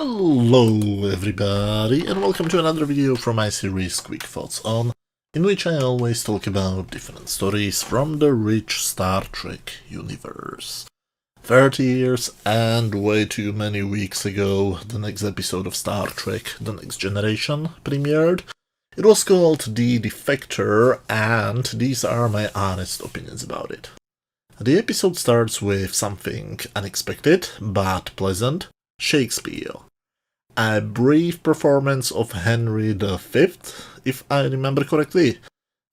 Hello everybody and welcome to another video from my series Quick Thoughts On, in which I always talk about different stories from the rich Star Trek universe. 30 years and way too many weeks ago, the next episode of Star Trek The Next Generation premiered. It was called The Defector, and these are my honest opinions about it. The episode starts with something unexpected but pleasant: Shakespeare. A brief performance of Henry V, if I remember correctly.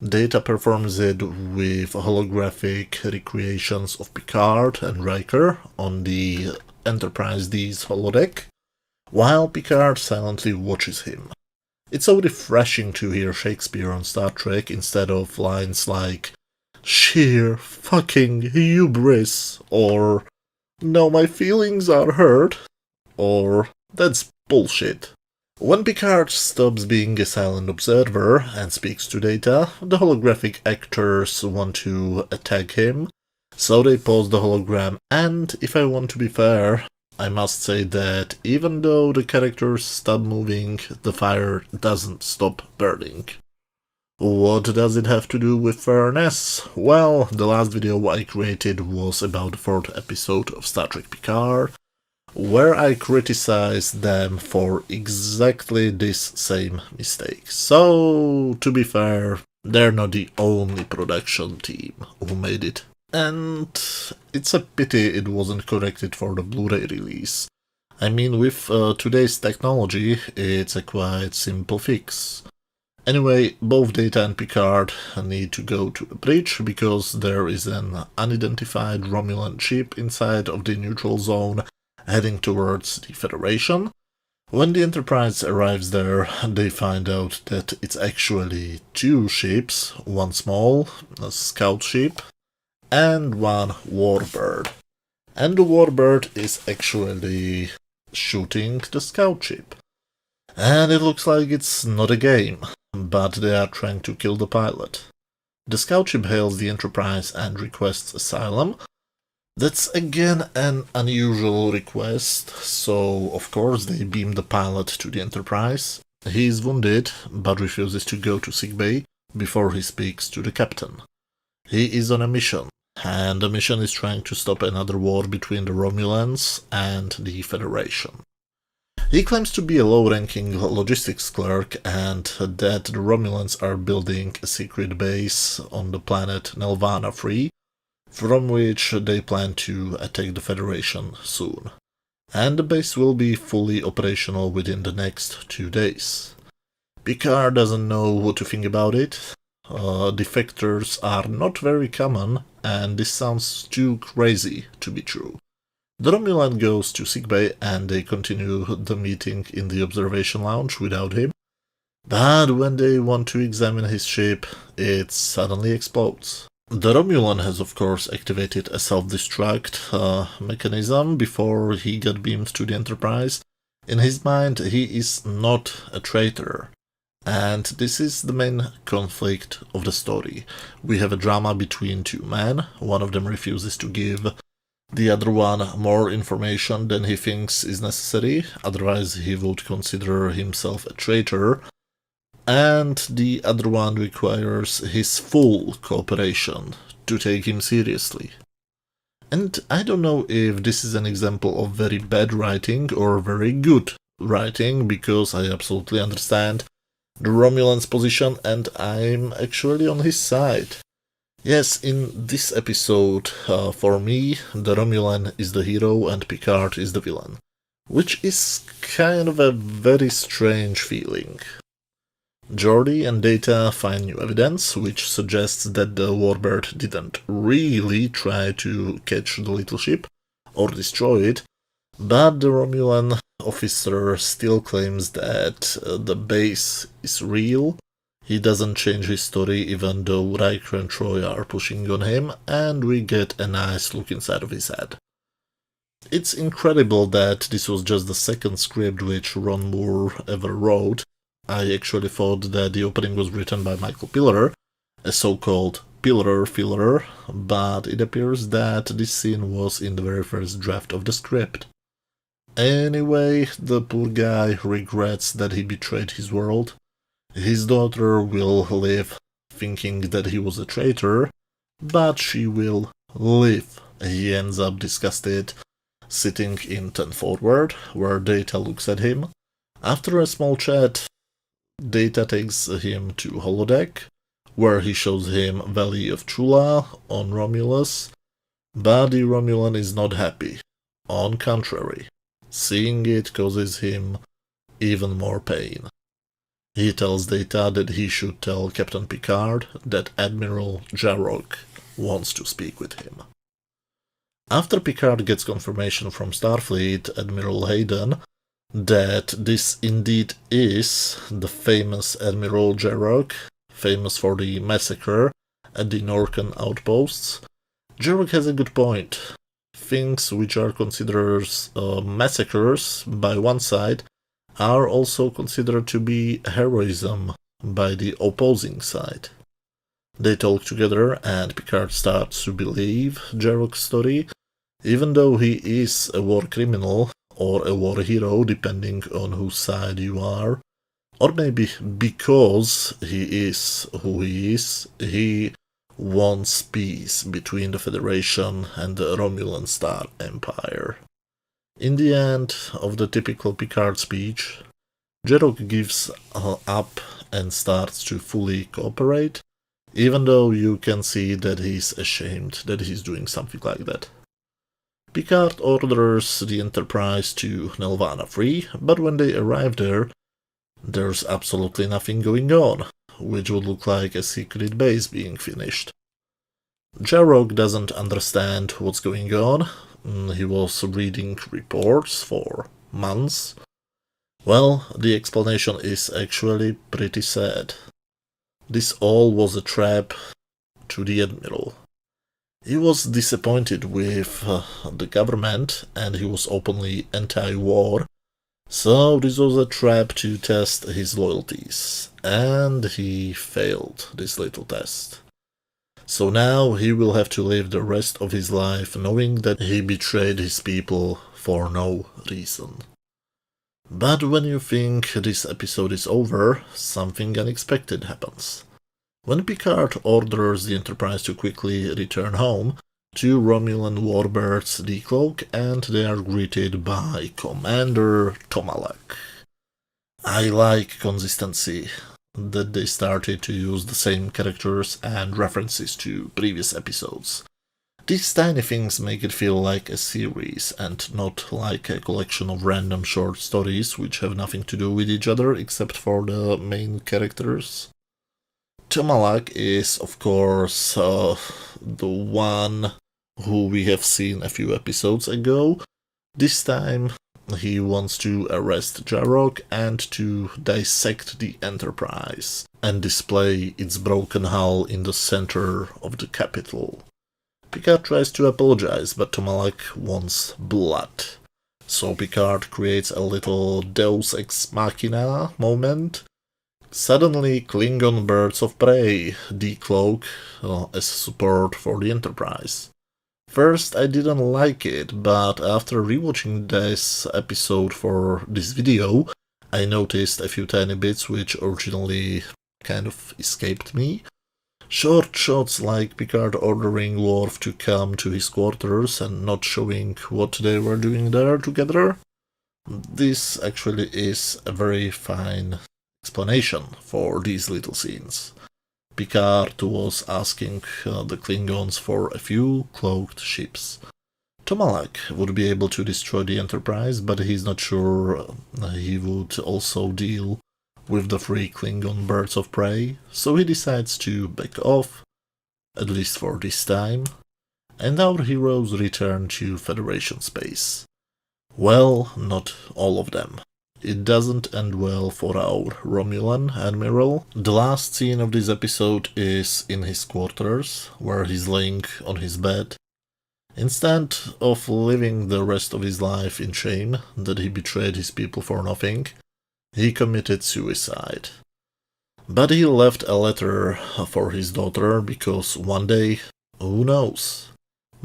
Data performs it with holographic recreations of Picard and Riker on the Enterprise D's holodeck, while Picard silently watches him. It's so refreshing to hear Shakespeare on Star Trek instead of lines like "sheer fucking hubris" or "no, my feelings are hurt" or "that's bullshit." When Picard stops being a silent observer and speaks to Data, the holographic actors want to attack him, so they pause the hologram, and if I want to be fair, I must say that even though the characters stop moving, the fire doesn't stop burning. What does it have to do with fairness? Well, the last video I created was about the 4th episode of Star Trek Picard, where I criticized them for exactly this same mistake. So, to be fair, they're not the only production team who made it. And it's a pity it wasn't corrected for the Blu-ray release. I mean, with today's technology, it's a quite simple fix. Anyway, both Data and Picard need to go to the bridge because there is an unidentified Romulan ship inside of the neutral zone heading towards the Federation. When the Enterprise arrives there, they find out that it's actually 2 ships, one small, a scout ship, and one warbird. And the warbird is actually shooting the scout ship. And it looks like it's not a game, but they are trying to kill the pilot. The scout ship hails the Enterprise and requests asylum. That's again an unusual request, so of course they beam the pilot to the Enterprise. He is wounded, but refuses to go to sickbay before he speaks to the captain. He is on a mission, and the mission is trying to stop another war between the Romulans and the Federation. He claims to be a low-ranking logistics clerk and that the Romulans are building a secret base on the planet Nelvana 3, from which they plan to attack the Federation soon. And the base will be fully operational within the next 2 days. Picard doesn't know what to think about it. Defectors are not very common, and this sounds too crazy to be true. The Romulan goes to sickbay and they continue the meeting in the observation lounge without him. But when they want to examine his ship, it suddenly explodes. The Romulan has of course activated a self-destruct mechanism before he got beamed to the Enterprise. In his mind, he is not a traitor. And this is the main conflict of the story. We have a drama between 2 men. One of them refuses to give the other one more information than he thinks is necessary, otherwise he would consider himself a traitor, and the other one requires his full cooperation to take him seriously. And I don't know if this is an example of very bad writing or very good writing, because I absolutely understand the Romulan's position and I'm actually on his side. Yes, in this episode, for me, the Romulan is the hero and Picard is the villain, which is kind of a very strange feeling. Geordi and Data find new evidence, which suggests that the warbird didn't really try to catch the little ship or destroy it, but the Romulan officer still claims that the base is real. He doesn't change his story even though Riker and Troy are pushing on him, and we get a nice look inside of his head. It's incredible that this was just the 2nd script which Ron Moore ever wrote. I actually thought that the opening was written by Michael Piller, a so-called Piller filler, but it appears that this scene was in the very first draft of the script. Anyway, the poor guy regrets that he betrayed his world. His daughter will live thinking that he was a traitor, but she will live. He ends up disgusted, sitting in 10 forward, where Data looks at him. After a small chat, Data takes him to holodeck, where he shows him Valley of Chula on Romulus, but the Romulan is not happy. On contrary, seeing it causes him even more pain. He tells Data that he should tell Captain Picard that Admiral Jarok wants to speak with him. After Picard gets confirmation from Starfleet Admiral Hayden that this indeed is the famous Admiral Jarok, famous for the massacre at the Norcan outposts, Jarok has a good point. Things which are considered massacres by one side are also considered to be heroism by the opposing side. They talk together and Picard starts to believe Jarok's story, even though he is a war criminal or a war hero depending on whose side you are, or maybe because he is who he is, he wants peace between the Federation and the Romulan Star Empire. In the end of the typical Picard speech, Jarok gives up and starts to fully cooperate, even though you can see that he's ashamed that he's doing something like that. Picard orders the Enterprise to Nelvana 3, but when they arrive there, there's absolutely nothing going on, which would look like a secret base being finished. Jarok doesn't understand what's going on. He was reading reports for months. Well, the explanation is actually pretty sad. This all was a trap to the Admiral. He was disappointed with the government and he was openly anti-war, so this was a trap to test his loyalties, and he failed this little test. So now he will have to live the rest of his life knowing that he betrayed his people for no reason. But when you think this episode is over, something unexpected happens. When Picard orders the Enterprise to quickly return home, two Romulan warbirds decloak and they are greeted by Commander Tomalak. I like consistency, that they started to use the same characters and references to previous episodes. These tiny things make it feel like a series and not like a collection of random short stories which have nothing to do with each other except for the main characters. Tomalak is, of course, the one who we have seen a few episodes ago. This time he wants to arrest Jarok and to dissect the Enterprise and display its broken hull in the center of the capital. Picard tries to apologize, but Tomalak wants blood. So Picard creates a little Deus Ex Machina moment. Suddenly Klingon birds of prey decloak as support for the Enterprise. First, I didn't like it, but after rewatching this episode for this video, I noticed a few tiny bits which originally kind of escaped me. Short shots like Picard ordering Worf to come to his quarters and not showing what they were doing there together. This actually is a very fine explanation for these little scenes. Picard was asking the Klingons for a few cloaked ships. Tomalak would be able to destroy the Enterprise, but he's not sure he would also deal with the 3 Klingon birds of prey, so he decides to back off, at least for this time, and our heroes return to Federation space. Well, not all of them. It doesn't end well for our Romulan Admiral. The last scene of this episode is in his quarters, where he's laying on his bed. Instead of living the rest of his life in shame that he betrayed his people for nothing, he committed suicide. But he left a letter for his daughter because one day, who knows,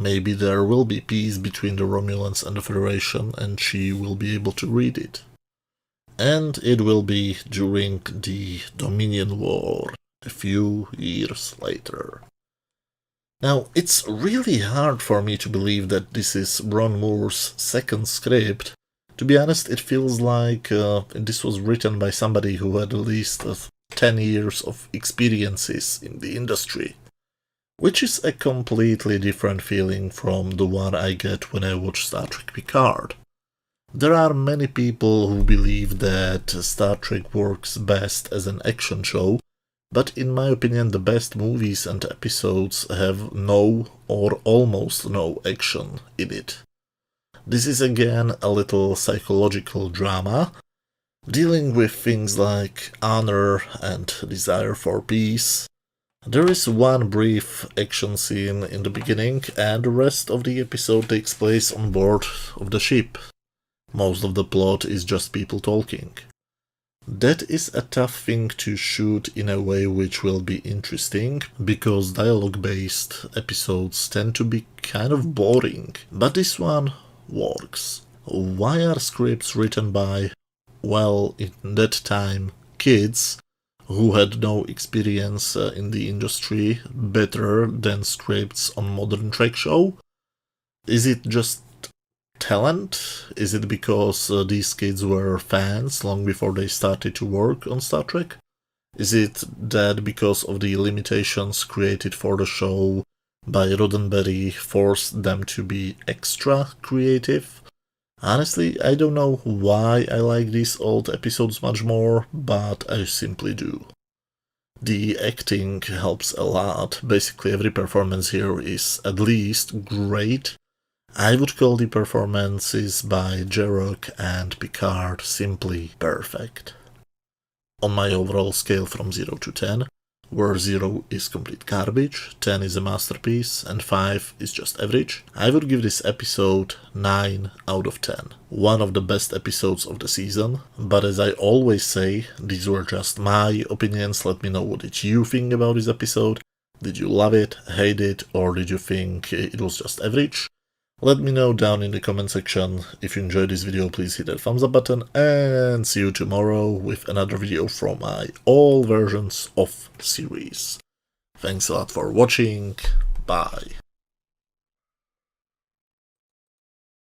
Maybe there will be peace between the Romulans and the Federation, and she will be able to read it. And it will be during the Dominion War, a few years later. Now, it's really hard for me to believe that this is Ron Moore's second script. To be honest, it feels like this was written by somebody who had at least 10 years of experiences in the industry, which is a completely different feeling from the one I get when I watch Star Trek Picard. There are many people who believe that Star Trek works best as an action show, but in my opinion the best movies and episodes have no or almost no action in it. This is again a little psychological drama, dealing with things like honor and desire for peace. There is one brief action scene in the beginning, and the rest of the episode takes place on board of the ship. Most of the plot is just people talking. That is a tough thing to shoot in a way which will be interesting, because dialogue-based episodes tend to be kind of boring, but this one works. Why are scripts written by, well, in that time, kids who had no experience in the industry better than scripts on modern Trek show? Is it just talent? Is it because these kids were fans long before they started to work on Star Trek? Is it that because of the limitations created for the show by Roddenberry forced them to be extra creative? Honestly, I don't know why I like these old episodes much more, but I simply do. The acting helps a lot. Basically every performance here is at least great. I would call the performances by Jerrock and Picard simply perfect. On my overall scale from 0 to 10, where 0 is complete garbage, 10 is a masterpiece, and 5 is just average, I would give this episode 9 out of 10. One of the best episodes of the season, but as I always say, these were just my opinions. Let me know what did you think about this episode. Did you love it, hate it, or did you think it was just average? Let me know down in the comment section. If you enjoyed this video, please hit that thumbs up button, and see you tomorrow with another video from my all versions of series. Thanks a lot for watching, bye.